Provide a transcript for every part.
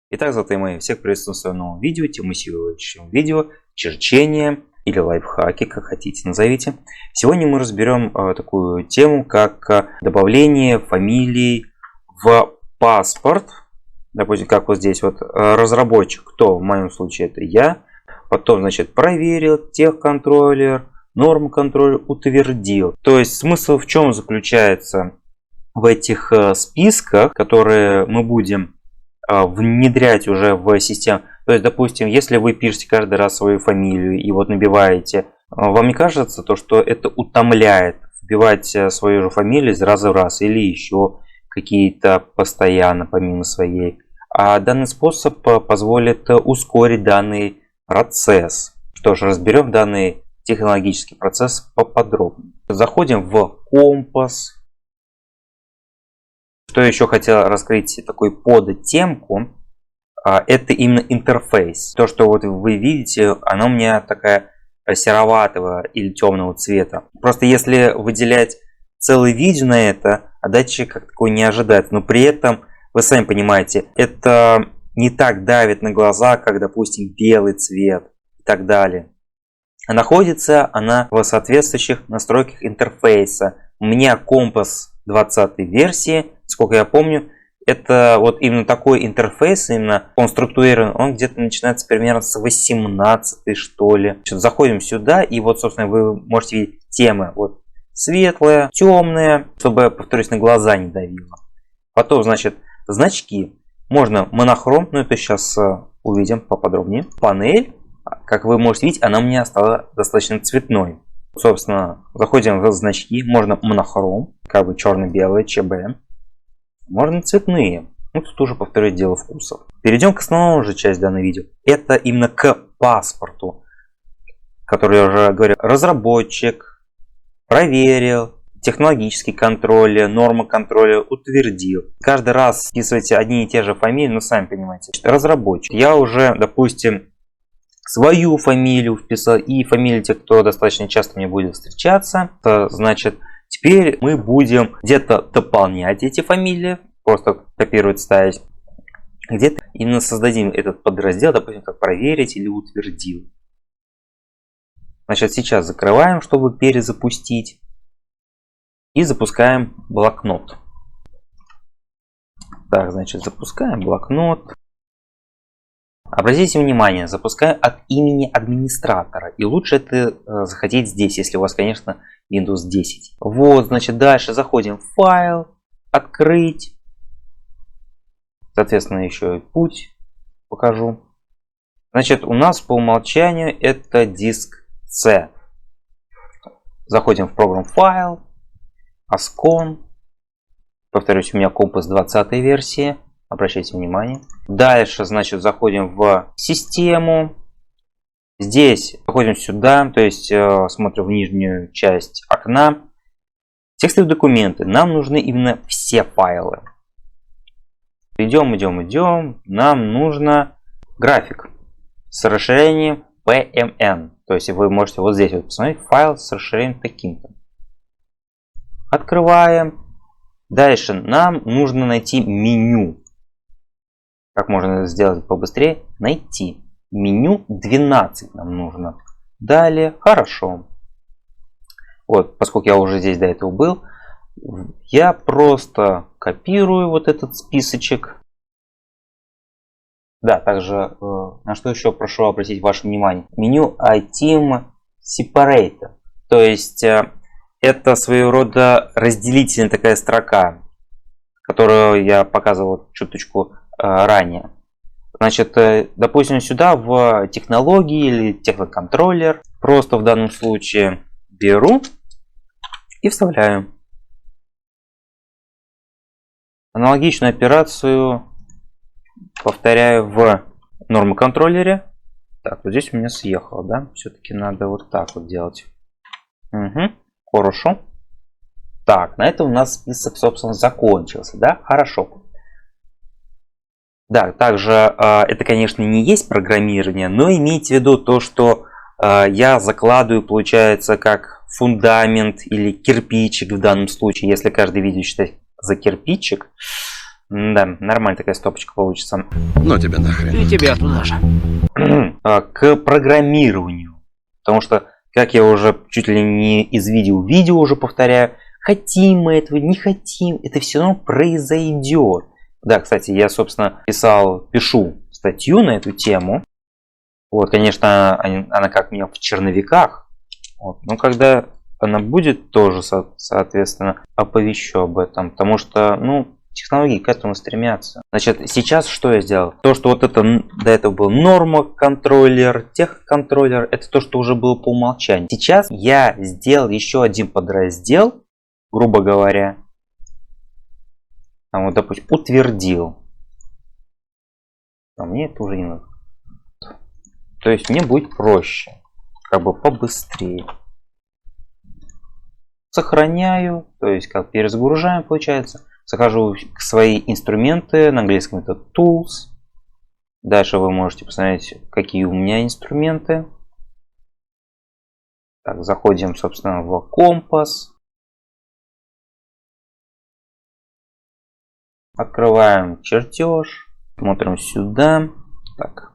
Итак, золотые мои, всех приветствую в своем новом видео. Тему сегодняшнего видео черчение или лайфхаки, как хотите назовите. Сегодня мы разберем такую тему, как добавление фамилий в паспорт. Допустим, как вот здесь вот разработчик, кто в моем случае это я. Потом, значит, проверил, техконтроллер, норм контроллер утвердил. То есть смысл в чем заключается в этих списках, которые мы будем внедрять уже в систему. То есть, допустим, если вы пишете каждый раз свою фамилию и вот набиваете, вам не кажется, то, что это утомляет вбивать свою же фамилию из раза в раз или еще какие-то постоянно помимо своей. А данный способ позволит ускорить данный процесс. Что ж, разберем данный технологический процесс поподробнее. Заходим в компас. Что еще хотел раскрыть такой подтемку, это именно интерфейс. То, что вот вы видите, оно у меня такая сероватого или темного цвета. Просто если выделять целое видео на это, а датчик как такой не ожидает. Но при этом, вы сами понимаете, это не так давит на глаза, как, допустим, белый цвет и так далее. А находится она в соответствующих настройках интерфейса. У меня компас 20 версии, сколько я помню, это вот именно такой интерфейс, именно он структурирован, он где-то начинается примерно с 18 что ли. Заходим сюда, и вот, собственно, вы можете видеть темы. Вот светлая, темная, чтобы, повторюсь, на глаза не давило. Потом, значит, значки. Можно монохром, но это сейчас увидим поподробнее. Панель, как вы можете видеть, она у меня стала достаточно цветной. Собственно, заходим в значки, можно монохром, как бы черно-белый, ЧБ. Можно цветные. Ну, тут уже, повторюсь, дело вкусов. Перейдем к основной же части данного видео. Это именно к паспорту, который я уже говорил. Разработчик проверил, технологический контроль, норма контроля утвердил. Каждый раз вписывайте одни и те же фамилии, но сами понимаете. Разработчик. Я уже, допустим, свою фамилию вписал и фамилию тех, кто достаточно часто мне будет встречаться. Это значит, теперь мы будем где-то дополнять эти фамилии, просто копировать, ставить. Где-то именно создадим этот подраздел, допустим, как проверить или утвердил. Значит, сейчас закрываем, чтобы перезапустить. И запускаем блокнот. Так, значит, запускаем блокнот. Обратите внимание, запускаю от имени администратора. И лучше это захотеть здесь, если у вас, конечно, Windows 10. Вот, значит, дальше заходим в файл, открыть. Соответственно, еще и путь покажу. Значит, у нас по умолчанию это диск C. Заходим в программу файл, Ascon. Повторюсь, у меня компас 20 версии. Обращайте внимание. Дальше, значит, заходим в систему. Здесь заходим сюда, то есть смотрим в нижнюю часть окна. Текстовые документы. Нам нужны именно все файлы. Идем. Нам нужно график с расширением PMN. То есть вы можете вот здесь вот посмотреть файл с расширением таким-то. Открываем. Дальше нам нужно найти меню. Как можно сделать побыстрее? Найти. Меню 12 нам нужно. Далее. Хорошо. Вот, поскольку я уже здесь до этого был, я просто копирую вот этот списочек. Да, также, на что еще прошу обратить ваше внимание. Меню Item Separator. То есть, это своего рода разделительная такая строка, которую я показывал чуточку ранее. Значит, допустим, сюда в технологии или техноконтроллер просто в данном случае беру и вставляю. Аналогичную операцию повторяю в нормоконтроллере. Так, вот здесь у меня съехало, да? Все-таки надо вот так вот делать. Угу, хорошо. Так, на этом у нас список, собственно, закончился, да? Хорошо. Да, также это, конечно, не есть программирование, но имейте в виду то, что я закладываю, получается, как фундамент или кирпичик в данном случае, если каждое видео считать за кирпичик, Да, нормально такая стопочка получится. Ну тебе нахрен. И тебе туда же. К программированию. Потому что, как я уже чуть ли не из видео в видео уже повторяю, хотим мы этого, не хотим, это все равно произойдет. Да, кстати, я, собственно, пишу статью на эту тему. Вот, конечно, она как меня в черновиках. Вот. Но когда она будет, тоже, соответственно, оповещу об этом. Потому что, ну, технологии к этому стремятся. Значит, сейчас что я сделал? То, что вот это до этого был норма-контроллер, тех-контроллер, это то, что уже было по умолчанию. Сейчас я сделал еще один подраздел, грубо говоря. Там вот, допустим, утвердил. А мне это уже не надо. То есть мне будет проще. Как бы побыстрее. Сохраняю. То есть как перезагружаем, получается. Захожу к свои инструменты. На английском это Tools. Дальше вы можете посмотреть, какие у меня инструменты. Так, заходим, собственно, в компас. Открываем чертеж. Смотрим сюда. Так.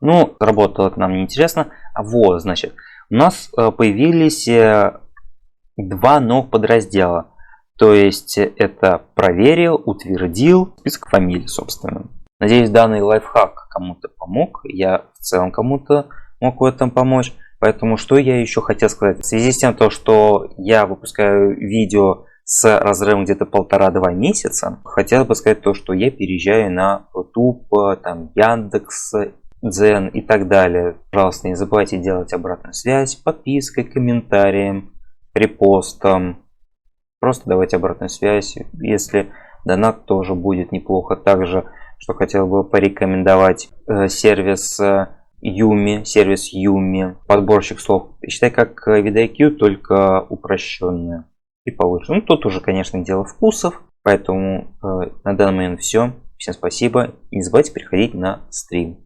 Ну, работало это нам не интересно. Вот, значит, у нас появились два новых подраздела. То есть это проверил, утвердил, список фамилий, собственно. Надеюсь, данный лайфхак кому-то помог. Я в целом кому-то мог в этом помочь. Поэтому что я еще хотел сказать? В связи с тем, что я выпускаю видео с разрывом где-то 1,5-2 месяца, хотел бы сказать то, что я переезжаю на YouTube, там, Яндекс, Дзен и так далее. Пожалуйста, не забывайте делать обратную связь, подпиской, комментарием, репостом. Просто давайте обратную связь. Если донат, тоже будет неплохо. Также, что хотел бы порекомендовать, сервис Юми, подборщик слов. Считай как VidIQ, только упрощенное и получше. Ну, тут уже, конечно, дело вкусов. Поэтому на данный момент все. Всем спасибо. И не забывайте приходить на стрим.